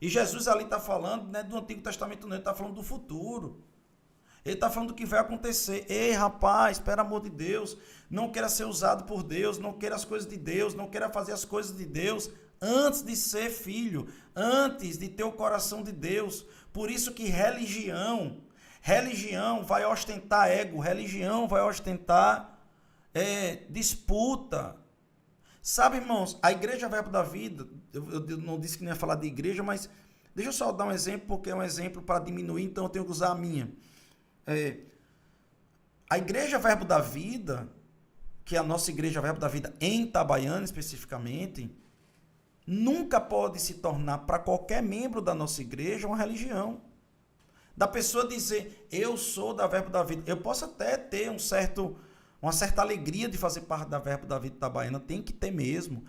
E Jesus ali está falando, não é do Antigo Testamento, não, ele está falando do futuro. Ele está falando do que vai acontecer. Ei, rapaz, pelo amor de Deus, não queira ser usado por Deus, não queira as coisas de Deus, não queira fazer as coisas de Deus antes de ser filho, antes de ter o coração de Deus. Por isso que religião vai ostentar ego, religião vai ostentar disputa. Sabe, irmãos, a Igreja Verbo da Vida, eu não disse que não ia falar de igreja, mas deixa eu só dar um exemplo, porque é um exemplo para diminuir, então eu tenho que usar a minha. A Igreja Verbo da Vida, que é a nossa Igreja Verbo da Vida em Itabaiana especificamente, nunca pode se tornar para qualquer membro da nossa igreja uma religião. Da pessoa dizer: eu sou da Verbo da Vida. Eu posso até ter uma certa alegria de fazer parte da Verbo da Vida Itabaiana, tem que ter mesmo,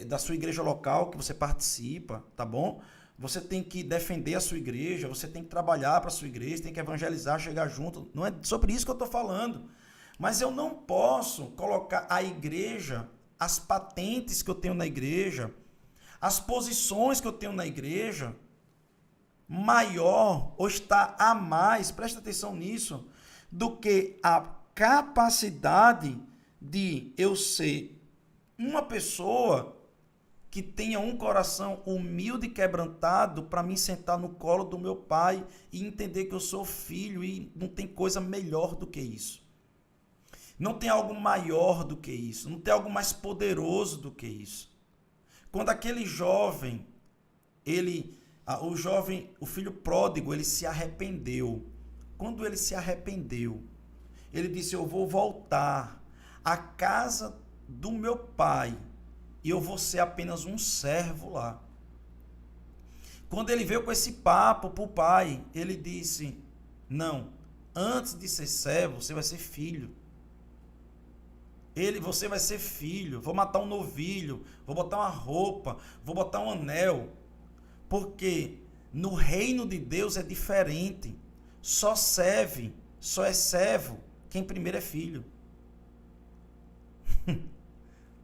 da sua igreja local que você participa, tá bom? Você tem que defender a sua igreja, você tem que trabalhar para a sua igreja, tem que evangelizar, chegar junto. Não é sobre isso que eu estou falando. Mas eu não posso colocar a igreja, as patentes que eu tenho na igreja, as posições que eu tenho na igreja, maior ou está a mais, presta atenção nisso, do que a capacidade de eu ser uma pessoa que tenha um coração humilde e quebrantado para me sentar no colo do meu pai e entender que eu sou filho e não tem coisa melhor do que isso. Não tem algo maior do que isso. Não tem algo mais poderoso do que isso. Quando aquele jovem, o filho pródigo, ele se arrependeu. Quando ele se arrependeu, ele disse: eu vou voltar à casa do meu pai e eu vou ser apenas um servo lá. Quando ele veio com esse papo para o pai, ele disse: Não. Antes de ser servo, você vai ser filho. Você vai ser filho. Vou matar um novilho, vou botar uma roupa, vou botar um anel. Porque no reino de Deus é diferente. Só é servo quem primeiro é filho.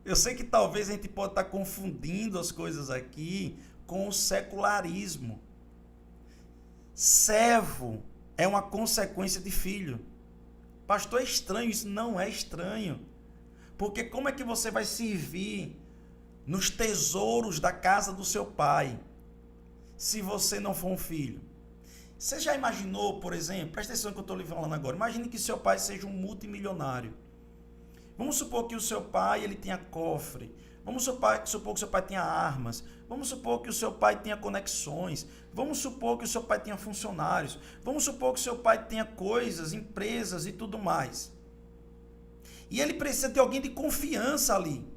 Eu sei que talvez a gente pode estar confundindo as coisas aqui com o secularismo. Servo é uma consequência de filho. Pastor, é estranho isso? Não é estranho. Porque como é que você vai servir nos tesouros da casa do seu pai se você não for um filho? Você já imaginou, por exemplo, presta atenção que eu estou lhe falando agora, imagine que seu pai seja um multimilionário. Vamos supor que o seu pai ele tenha cofre, vamos supor que o seu pai tenha armas, vamos supor que o seu pai tenha conexões, vamos supor que o seu pai tenha funcionários, vamos supor que o seu pai tenha coisas, empresas e tudo mais. E ele precisa de alguém de confiança ali.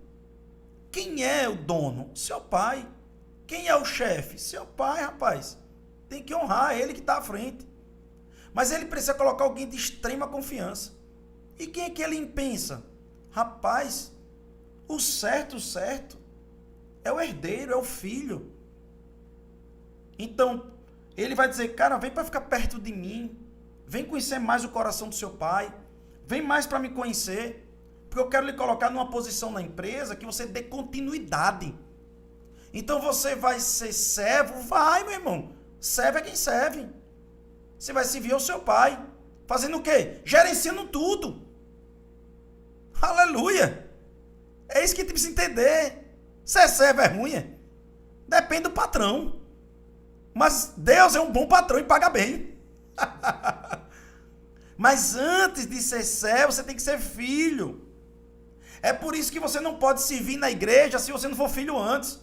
Quem é o dono? Seu pai. Quem é o chefe? Seu pai, rapaz. Tem que honrar ele que está à frente. Mas ele precisa colocar alguém de extrema confiança. E quem é que ele pensa? Rapaz, o certo é o herdeiro, é o filho. Então, ele vai dizer, cara, vem para ficar perto de mim. Vem conhecer mais o coração do seu pai. Vem mais para me conhecer. Porque eu quero lhe colocar numa posição na empresa que você dê continuidade. Então você vai ser servo? Vai, meu irmão. Servo é quem serve. Você vai servir ao seu pai. Fazendo o quê? Gerenciando tudo. Aleluia. É isso que tem que se entender. Ser servo é ruim. Depende do patrão. Mas Deus é um bom patrão e paga bem. Mas antes de ser servo, você tem que ser filho. É por isso que você não pode servir na igreja se você não for filho antes.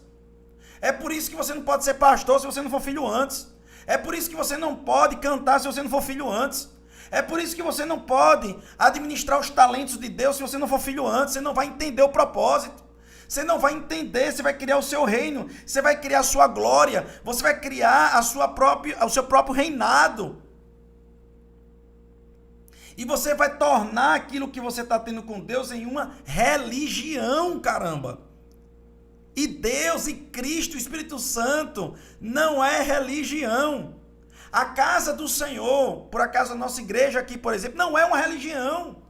É por isso que você não pode ser pastor se você não for filho antes. É por isso que você não pode cantar se você não for filho antes. É por isso que você não pode administrar os talentos de Deus se você não for filho antes. Você não vai entender o propósito. Você não vai entender, você vai criar o seu reino. Você vai criar a sua glória. Você vai criar o seu próprio reinado. E você vai tornar aquilo que você está tendo com Deus em uma religião, caramba. E Deus e Cristo, o Espírito Santo, não é religião. A casa do Senhor, por acaso a nossa igreja aqui, por exemplo, não é uma religião.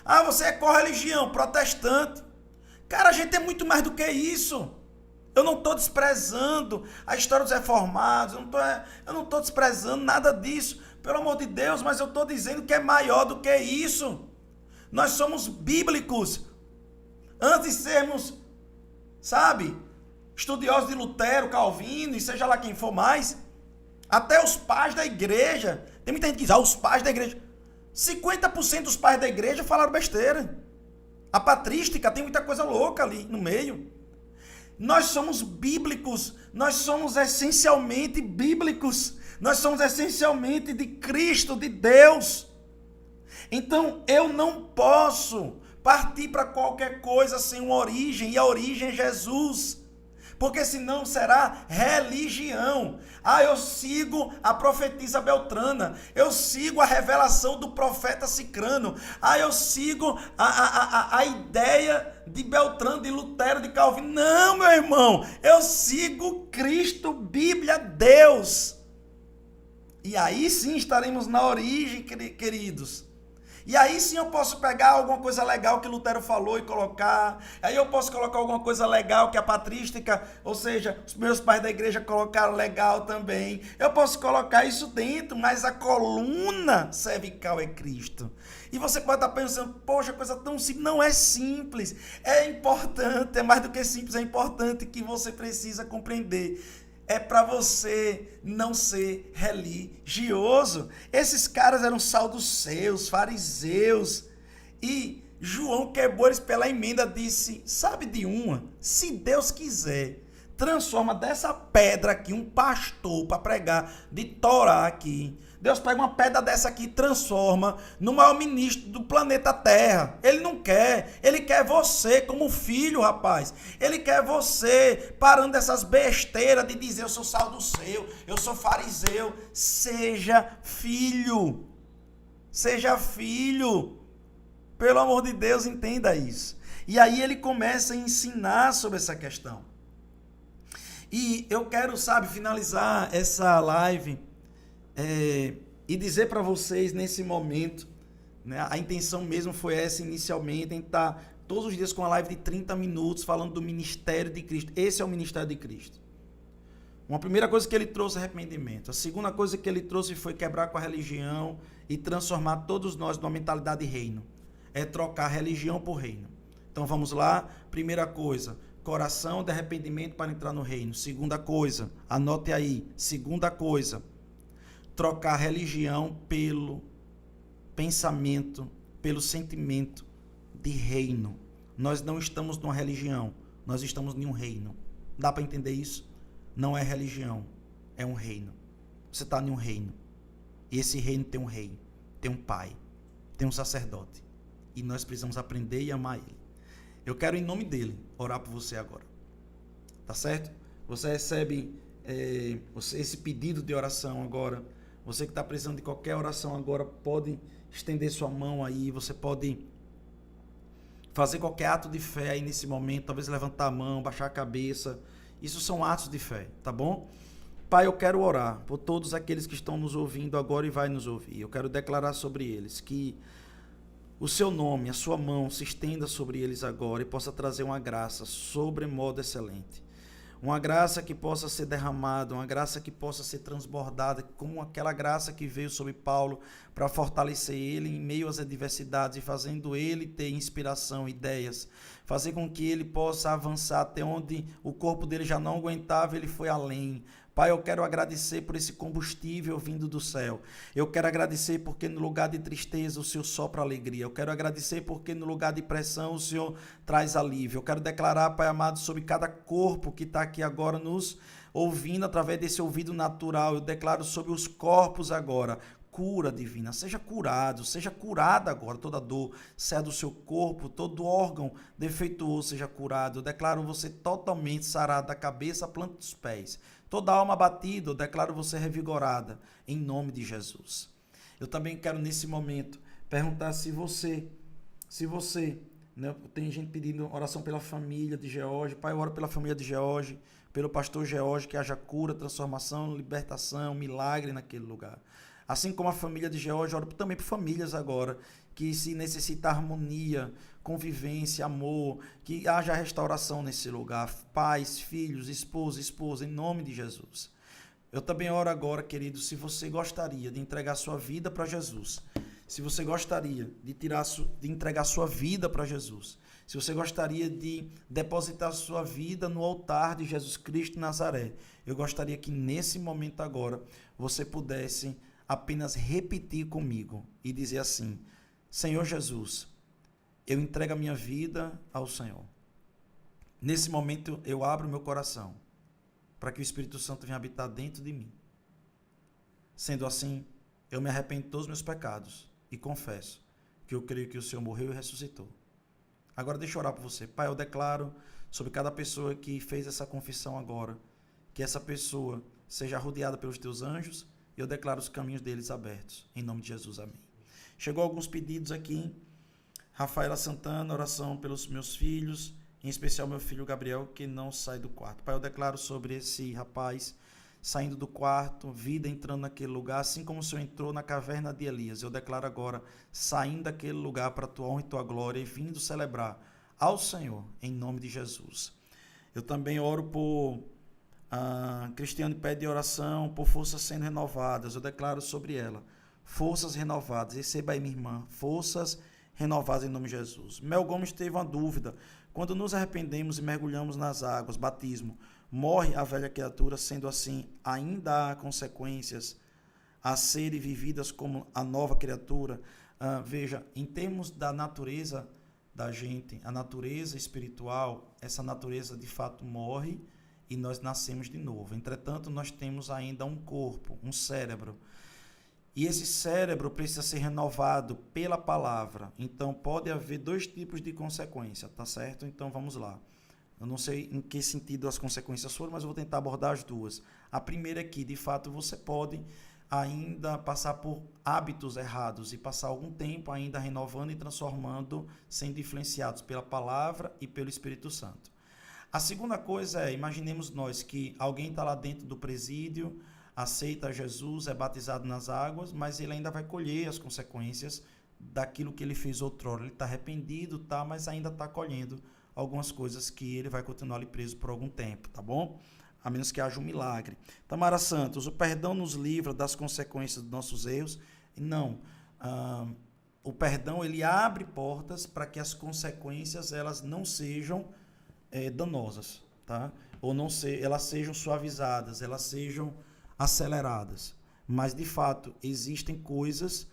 Ah, você é correligião, protestante. Cara, a gente é muito mais do que isso. Eu não estou desprezando a história dos reformados, eu não estou desprezando nada disso, pelo amor de Deus, mas eu estou dizendo que é maior do que isso. Nós somos bíblicos. Antes de sermos, sabe, estudiosos de Lutero, Calvino, e seja lá quem for mais, até os pais da igreja, tem muita gente que diz, os pais da igreja, 50% dos pais da igreja falaram besteira. A patrística tem muita coisa louca ali no meio. Nós somos bíblicos, nós somos essencialmente bíblicos, nós somos essencialmente de Cristo, de Deus. Então eu não posso partir para qualquer coisa sem uma origem, e a origem é Jesus. Porque senão será religião. Ah, eu sigo a profetisa Beltrana. Eu sigo a revelação do profeta Cicrano. Ah, eu sigo a ideia de Beltrano, de Lutero, de Calvino. Não, meu irmão. Eu sigo Cristo, Bíblia, Deus. E aí sim estaremos na origem, queridos. E aí sim eu posso pegar alguma coisa legal que Lutero falou e colocar. Aí eu posso colocar alguma coisa legal que a patrística, ou seja, os meus pais da igreja colocaram legal também. Eu posso colocar isso dentro, mas a coluna cervical é Cristo. E você pode estar pensando, poxa, coisa tão simples. Não é simples, é importante, é mais do que simples, é importante que você precisa compreender. É para você não ser religioso. Esses caras eram saduceus, fariseus. E João quebrou eles pela emenda, disse, sabe de uma? Se Deus quiser, transforma dessa pedra aqui um pastor para pregar de Torá aqui. Deus pega uma pedra dessa aqui e transforma no maior ministro do planeta Terra. Ele não quer. Ele quer você como filho, rapaz. Ele quer você parando dessas besteiras de dizer eu sou saduceu, eu sou fariseu. Seja filho. Seja filho. Pelo amor de Deus, entenda isso. E aí ele começa a ensinar sobre essa questão. E eu quero, finalizar essa live e dizer para vocês nesse momento, né, a intenção mesmo foi essa inicialmente, em estar todos os dias com uma live de 30 minutos falando do ministério de Cristo. Esse é o ministério de Cristo. Uma primeira coisa que ele trouxe é arrependimento. A segunda coisa que ele trouxe foi quebrar com a religião e transformar todos nós numa mentalidade de reino. É trocar religião por reino. Então vamos lá. Primeira coisa, coração de arrependimento para entrar no reino. Segunda coisa, anote aí. Segunda coisa, trocar religião pelo pensamento, pelo sentimento de reino. Nós não estamos numa religião, nós estamos em um reino. Dá para entender isso? Não é religião, é um reino. Você está em um reino. E esse reino tem um rei, tem um pai, tem um sacerdote. E nós precisamos aprender e amar ele. Eu quero, em nome dele, orar por você agora. Tá certo? Você recebe esse pedido de oração agora. Você que está precisando de qualquer oração agora, pode estender sua mão aí. Você pode fazer qualquer ato de fé aí nesse momento. Talvez levantar a mão, baixar a cabeça. Isso são atos de fé, tá bom? Pai, eu quero orar por todos aqueles que estão nos ouvindo agora e vai nos ouvir. Eu quero declarar sobre eles que o seu nome, a sua mão se estenda sobre eles agora e possa trazer uma graça sobremodo excelente. Uma graça que possa ser derramada, uma graça que possa ser transbordada, como aquela graça que veio sobre Paulo para fortalecer ele em meio às adversidades e fazendo ele ter inspiração, ideias, fazer com que ele possa avançar até onde o corpo dele já não aguentava, ele foi além. Pai, eu quero agradecer por esse combustível vindo do céu. Eu quero agradecer porque no lugar de tristeza o Senhor sopra alegria. Eu quero agradecer porque no lugar de pressão o Senhor traz alívio. Eu quero declarar, Pai amado, sobre cada corpo que está aqui agora nos ouvindo através desse ouvido natural. Eu declaro sobre os corpos agora. Cura divina, seja curado, seja curada agora, toda dor, saia do seu corpo, todo órgão defeituoso seja curado. Eu declaro você totalmente sarado da cabeça à planta dos pés. Toda alma abatida, eu declaro você revigorada, em nome de Jesus. Eu também quero nesse momento perguntar se você, né, tem gente pedindo oração pela família de George. Pai, eu oro pela família de George, pelo pastor George, que haja cura, transformação, libertação, milagre naquele lugar. Assim como a família de George, oro também por famílias agora, que se necessita harmonia, convivência, amor, que haja restauração nesse lugar. Pais, filhos, esposa, em nome de Jesus. Eu também oro agora, querido, se você gostaria de entregar sua vida para Jesus, se você gostaria de entregar sua vida para Jesus, se você gostaria de depositar sua vida no altar de Jesus Cristo de Nazaré, eu gostaria que nesse momento agora você pudesse apenas repetir comigo e dizer assim: Senhor Jesus, eu entrego a minha vida ao Senhor. Nesse momento eu abro meu coração para que o Espírito Santo venha habitar dentro de mim. Sendo assim, eu me arrependo de todos os meus pecados e confesso que eu creio que o Senhor morreu e ressuscitou. Agora deixa eu orar por você. Pai, eu declaro sobre cada pessoa que fez essa confissão agora, que essa pessoa seja rodeada pelos teus anjos. Eu declaro os caminhos deles abertos. Em nome de Jesus, amém. Chegou alguns pedidos aqui. Rafaela Santana, oração pelos meus filhos, em especial meu filho Gabriel, que não sai do quarto. Pai, eu declaro sobre esse rapaz saindo do quarto, vida entrando naquele lugar, assim como o Senhor entrou na caverna de Elias. Eu declaro agora, saindo daquele lugar para a tua honra e tua glória e vindo celebrar ao Senhor, em nome de Jesus. Eu também oro por... Cristiane pede oração por forças sendo renovadas. Eu declaro sobre ela forças renovadas. Receba aí, minha irmã, forças renovadas em nome de Jesus. Mel Gomes teve uma dúvida: quando nos arrependemos e mergulhamos nas águas, batismo, morre a velha criatura? Sendo assim, ainda há consequências a serem vividas como a nova criatura? Veja, em termos da natureza da gente, a natureza espiritual, essa natureza de fato morre e nós nascemos de novo. Entretanto, nós temos ainda um corpo, um cérebro. E esse cérebro precisa ser renovado pela palavra. Então, pode haver dois tipos de consequência, tá certo? Então, vamos lá. Eu não sei em que sentido as consequências foram, mas eu vou tentar abordar as duas. A primeira é que, de fato, você pode ainda passar por hábitos errados e passar algum tempo ainda renovando e transformando, sendo influenciados pela palavra e pelo Espírito Santo. A segunda coisa é, imaginemos nós que alguém está lá dentro do presídio, aceita Jesus, é batizado nas águas, mas ele ainda vai colher as consequências daquilo que ele fez outrora. Ele está arrependido, tá, mas ainda está colhendo algumas coisas que ele vai continuar ali preso por algum tempo, tá bom? A menos que haja um milagre. Tamara Santos, o perdão nos livra das consequências dos nossos erros? Não. O perdão, ele abre portas para que as consequências elas não sejam danosas, tá? Ou não elas sejam suavizadas, elas sejam aceleradas. Mas, de fato, existem coisas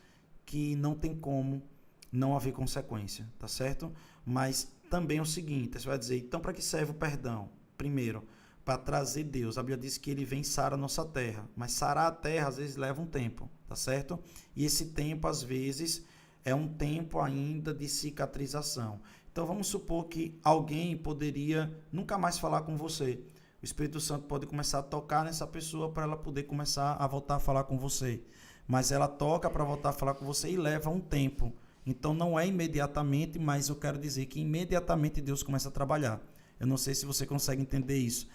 que não tem como não haver consequência, tá certo? Mas também é o seguinte, você vai dizer, então para que serve o perdão? Primeiro, para trazer Deus. A Bíblia diz que ele vem sarar a nossa terra, mas sarar a terra às vezes leva um tempo, tá certo? E esse tempo às vezes é um tempo ainda de cicatrização. Então vamos supor que alguém poderia nunca mais falar com você. O Espírito Santo pode começar a tocar nessa pessoa para ela poder começar a voltar a falar com você. Mas ela toca para voltar a falar com você e leva um tempo. Então não é imediatamente, mas eu quero dizer que imediatamente Deus começa a trabalhar. Eu não sei se você consegue entender isso.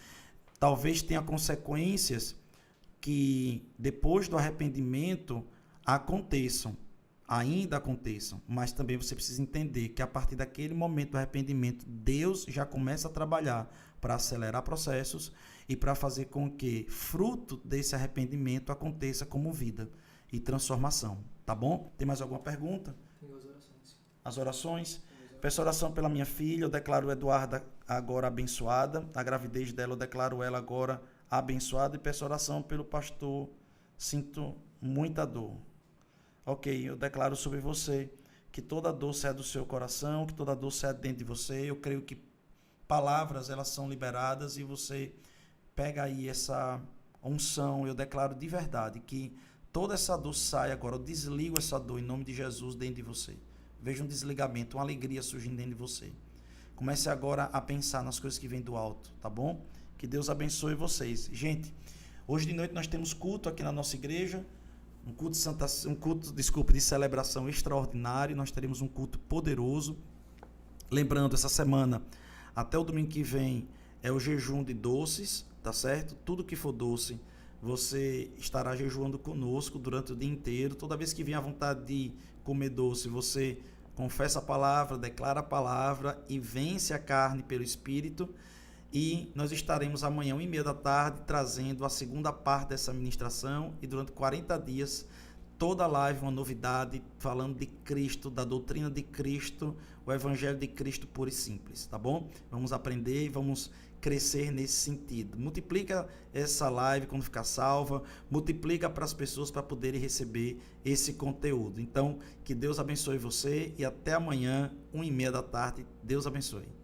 Talvez tenha consequências que depois do arrependimento ainda aconteçam, mas também você precisa entender que a partir daquele momento do arrependimento, Deus já começa a trabalhar para acelerar processos e para fazer com que fruto desse arrependimento aconteça como vida e transformação, tá bom? Tem mais alguma pergunta? Tem as orações. As orações? Peço oração pela minha filha, eu declaro Eduarda agora abençoada, a gravidez dela eu declaro ela agora abençoada e peço oração pelo pastor, sinto muita dor. Ok, eu declaro sobre você que toda dor saia do seu coração, que toda dor saia dentro de você, eu creio que palavras elas são liberadas e você pega aí essa unção, eu declaro de verdade que toda essa dor sai agora, eu desligo essa dor em nome de Jesus dentro de você. Veja um desligamento, uma alegria surgindo dentro de você. Comece agora a pensar nas coisas que vêm do alto, tá bom? Que Deus abençoe vocês. Gente, hoje de noite nós temos culto aqui na nossa igreja, um culto de celebração extraordinário, nós teremos um culto poderoso. Lembrando, essa semana, até o domingo que vem, é o jejum de doces, tá certo? Tudo que for doce, você estará jejuando conosco durante o dia inteiro. Toda vez que vier a vontade de comer doce, você confessa a palavra, declara a palavra e vence a carne pelo Espírito. E nós estaremos amanhã, 13h30, trazendo a segunda parte dessa ministração e durante 40 dias, toda a live, uma novidade, falando de Cristo, da doutrina de Cristo, o Evangelho de Cristo puro e simples, tá bom? Vamos aprender e vamos crescer nesse sentido. Multiplica essa live quando ficar salva, multiplica para as pessoas para poderem receber esse conteúdo. Então, que Deus abençoe você e até amanhã, 13h30. Deus abençoe.